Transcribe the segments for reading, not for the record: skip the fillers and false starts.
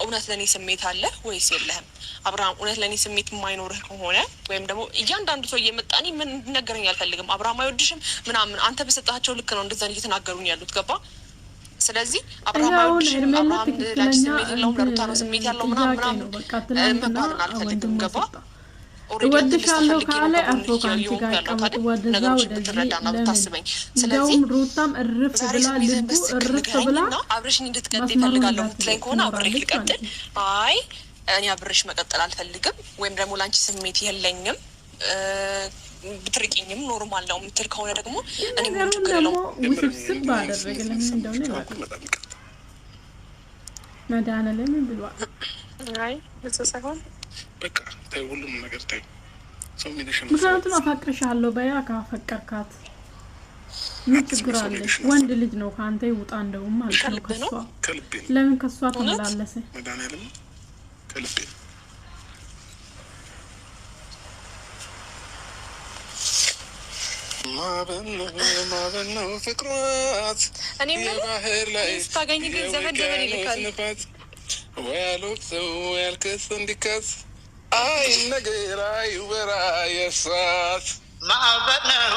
እውነት ለኔ ስሜት አለ ወይስ የለህም? አብርሃም እውነት ለኔ ስሜት የማይኖርህ ከሆነ ወይም ደግሞ እያንዳንዱ ሰው እየመጣ እኔ ምን ነገረኝ አልፈልግም አብርሃም አይወድሽም ምናምን አንተ በሰጣቸው ልክ ነው እንደዛ እየተናገሩኝ ያሉት ገባ? ስለዚህ አብርሃም አይወድሽም አብርሃም ላንቺ ስሜት የለውም ለሩታ ነው ስሜት ያለው ምናምን መባልን አልፈልግም ገባ? ወድሻለሁ ካለ አርፎ ካንቺ ጋር ቀመጥ ወደዛው ወደዚህ ለምን ስለዚህ ሩታም እርፍ ብላ ልቡ እርፍ ብላ አብረሽኝ እንድትቀጥይ ይፈልጋለሁ ምትለኝ ከሆነ አብረሽ ልቀጥል። አይ እኔ አብረሽ መቀጠል አልፈልግም ወይም ደግሞ ላንቺ ስሜት የለኝም ብትርቂኝም ኖርማል ነው ምትል ከሆነ ደግሞ እኔ ምን ችግር የለውም። ውስብስብ ባደረገ ለምን እንደሆነ ያውቃል መዳና ለምን ብሏል። አይ ተሰሰሆን በቃ ታይ ሁሉም ነገር ታይ ሰው ሚልሽም ምክንያቱም አፈቅርሻለሁ በያ ካፈቀርካት ምን ችግር አለ? ወንድ ልጅ ነው ካንተ ይውጣ እንደውም ማለት ነው ከሷ ለምን ከሷ ተመላለሰ መድኃኒዓለም ከልቤ ማበነው ፍቅሯት እኔ ምን ስታገኝ ግን ዘመን ደበን ይልካል ወያሉት ሰው ያልከስ እንዲከስ አይ ነገር አይወራ የሳት ማበነው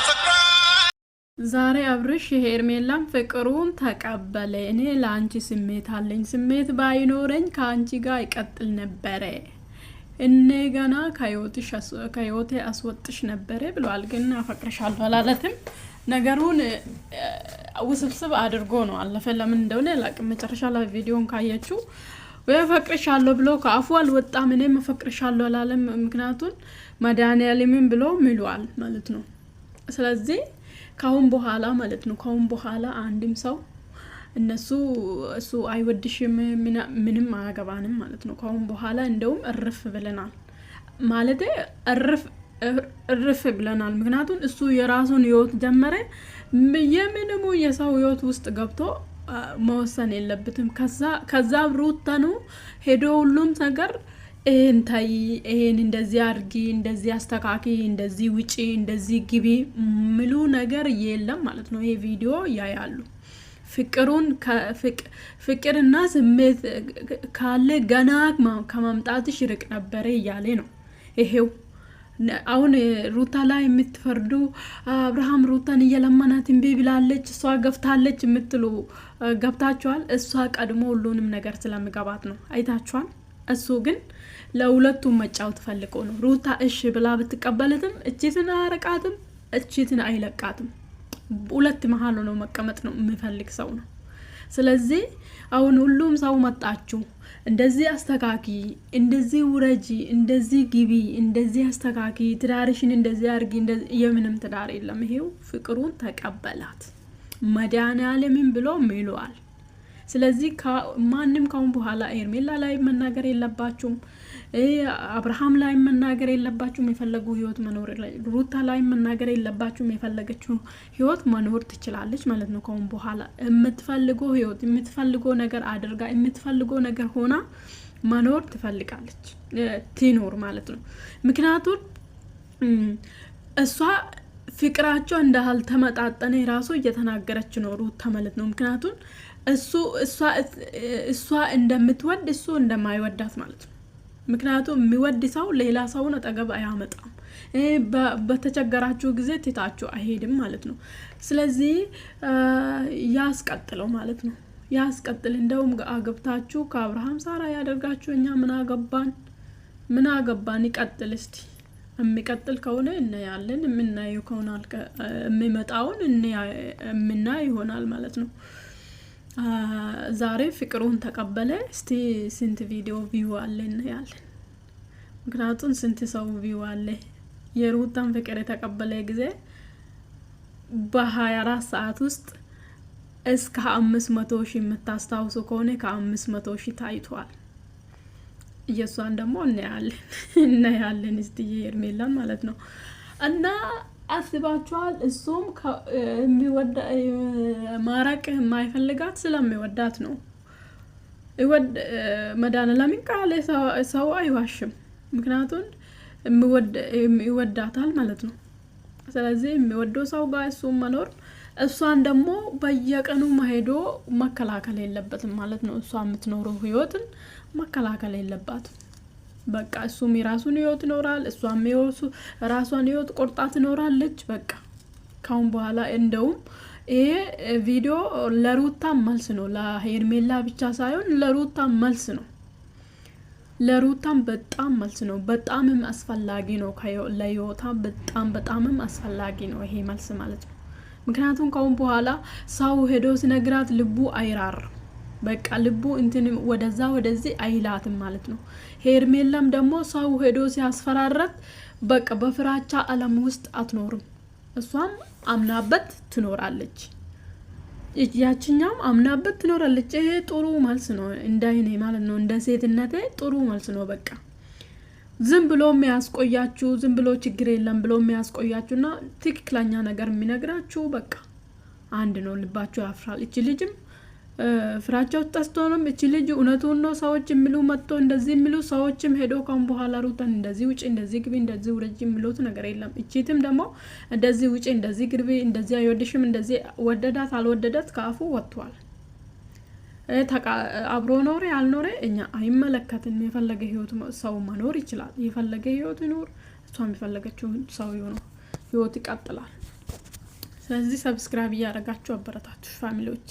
ፍቅሯት። ዛሬ አብርሽ ሄርሜላም ፍቅሩን ተቀበለ። እኔ ለአንቺ ስሜት አለኝ ስሜት ባይኖረኝ ከአንቺ ጋር ይቀጥል ነበረ እኔ ገና ከዮቴ አስወጥሽ ነበረ ብሏል። ግን አፈቅርሻለሁ አላለትም። ነገሩን ውስብስብ አድርጎ ነው አለፈ። ለምን እንደሆነ ላቅም መጨረሻ ላይ ቪዲዮን ካያችሁ ወይ አፈቅርሻለሁ ብሎ ከአፉ አልወጣም እኔ አፈቅርሻለሁ አላለም። ምክንያቱም መድኃኒዓለምን ብሎ ምሏል ማለት ነው። ስለዚህ ካሁን በኋላ ማለት ነው ካሁን በኋላ አንድም ሰው እሱ አይወድሽም ምንም አያገባንም ማለት ነው። ካሁን በኋላ እንደውም እርፍ ብለናል ማለት እርፍ ብለናል። ምክንያቱም እሱ የራሱን ህይወት ጀመረ። የምንሙ የሰው ህይወት ውስጥ ገብቶ መወሰን የለበትም። ከዛ ሩታ ነው ሄዶ ሁሉም ነገር ይሄን ታይ ይሄን እንደዚህ አድርጊ እንደዚህ አስተካኪ እንደዚህ ውጪ እንደዚህ ግቢ ምሉ ነገር የለም ማለት ነው። ይሄ ቪዲዮ ያያሉ ፍቅሩን ፍቅርና ስሜት ካለ ገና ከማምጣትሽ ይርቅ ነበር እያለ ነው። ይሄው አሁን ሩታ ላይ የምትፈርዱ አብርሃም ሩታን እየለመናት እንቢ ብላለች እሷ ገፍታለች የምትሉ ገብታችኋል። እሷ ቀድሞ ሁሉንም ነገር ስለምገባት ነው አይታችኋል። እሱ ግን ለሁለቱም መጫወት ፈልጎ ነው። ሩታ እሺ ብላ ብትቀበልትም እቺትን አረቃትም እቺትን አይለቃትም። ሁለት መሃል ነው መቀመጥ ነው የሚፈልግ ሰው ነው። ስለዚህ አሁን ሁሉም ሰው መጣችሁ እንደዚህ አስተካኪ እንደዚህ ውረጂ እንደዚህ ግቢ እንደዚህ አስተካኪ ትዳርሽን እንደዚህ አርጊ የምንም ትዳር የለም። ይሄው ፍቅሩን ተቀበላት መድኃኒዓለምን ብሎ ምሏል። ስለዚህ ማንንም ካሁን በኋላ ሄርሜላ ላይ መናገር የለባችሁም አብርሃም ላይ መናገር የለባችሁም። የፈለጉ ህይወት መኖር ሩታ ላይ መናገር የለባችሁም። የፈለገችው ህይወት መኖር ትችላለች ማለት ነው። ካሁን በኋላ የምትፈልገው ህይወት የምትፈልገው ነገር አድርጋ የምትፈልገው ነገር ሆና መኖር ትፈልጋለች ትኖር ማለት ነው። ምክንያቱም እሷ ፍቅራቸው እንዳል ተመጣጣነ ራሱ እየተናገረች ነው ሩታ ማለት ነው። ምክንያቱም እሷ እንደምትወድ እሱ እንደማይወዳት ማለት ነው። ምክንያቱም የሚወድ ሰው ሌላ ሰውን አጠገብ አያመጣም። በተቸገራችሁ ጊዜ ትታችሁ አይሄድም ማለት ነው። ስለዚህ ያስቀጥለው ማለት ነው። ያስቀጥል እንደውም አገብታችሁ ከአብርሃም ሳራ ያደርጋችሁ እኛ ምን አገባን ይቀጥል። እስቲ የሚቀጥል ከሆነ እናያለን። የምናየው ከሆነ የሚመጣውን የምናይ ይሆናል ማለት ነው። ዛሬ ፍቅሩን ተቀበለ። እስቲ ስንት ቪዲዮ ቪው አለ እናያለን። ምክንያቱም ስንት ሰው ቪው አለ። የሩታን ፍቅር የተቀበለ ጊዜ በ24 ሰዓት ውስጥ እስከ 500,000 የምታስታውሱ ከሆነ ከ500,000 ታይቷል። እየሷን ደግሞ እናያለን እስቲ ሄርሜላን ማለት ነው። እና አስባችኋል እሱም ማራቅ የማይፈልጋት ስለሚወዳት ነው። መድኃኒዓለም ቃል ሰው አይዋሽም። ምክንያቱም ይወዳታል ማለት ነው። ስለዚህ የሚወደው ሰው ጋር እሱም መኖር እሷን ደግሞ በየቀኑ መሄዶ መከላከል የለበትም ማለት ነው። እሷ የምትኖረው ህይወትን መከላከል የለባትም። በቃ እሱም የራሱን ህይወት ይኖራል፣ እሷም ራሷን ህይወት ቆርጣ ትኖራለች። በቃ ካሁን በኋላ እንደውም ይሄ ቪዲዮ ለሩታ መልስ ነው፣ ለሄርሜላ ብቻ ሳይሆን ለሩታ መልስ ነው። ለሩታም በጣም መልስ ነው። በጣምም አስፈላጊ ነው። ለህይወቷ በጣምም አስፈላጊ ነው ይሄ መልስ ማለት ነው። ምክንያቱም ካሁን በኋላ ሰው ሄዶ ሲነግራት ልቡ አይራርም። በቃ ልቡ እንትን ወደዛ ወደዚህ አይላትም ማለት ነው። ሄርሜላም ደግሞ ሰው ሄዶ ሲያስፈራራት በቃ በፍራቻ ዓለም ውስጥ አትኖርም። እሷም አምናበት ትኖራለች፣ ያችኛም አምናበት ትኖራለች። ይሄ ጥሩ መልስ ነው እንዳይኔ ማለት ነው። እንደ ሴትነቴ ጥሩ መልስ ነው። በቃ ዝም ብሎ የሚያስቆያችሁ ዝም ብሎ ችግር የለም ብሎ የሚያስቆያችሁና ትክክለኛ ነገር የሚነግራችሁ በቃ አንድ ነው። ልባችሁ ያፍራል። እቺ ልጅም ፍራቻው ተስተውንም እቺ ልጅ እውነቱን ነው ሰዎች የሚሉ መጥቶ እንደዚህ የሚሉ ሰዎችም ሄዶ ካሁን በኋላ ሩታን እንደዚህ ውጪ እንደዚህ ግቢ እንደዚህ ውረጂ የሚሉት ነገር የለም። እቺትም ደግሞ እንደዚህ ውጪ እንደዚህ ግቢ እንደዚህ አይወድሽም እንደዚህ ወደዳት አልወደዳት ካፉ ወጥቷል። አብሮ ኖሬ አልኖሬ እኛ አይመለከትም። የፈለገ ህይወት ሰው መኖር ይችላል። የፈለገ ህይወት ይኖር፣ እሷም የፈለገችው ሰው ይሆን፣ ህይወት ይቀጥላል። ስለዚህ ሰብስክራይብ እያደረጋችሁ አበረታቱ ፋሚሊዎች።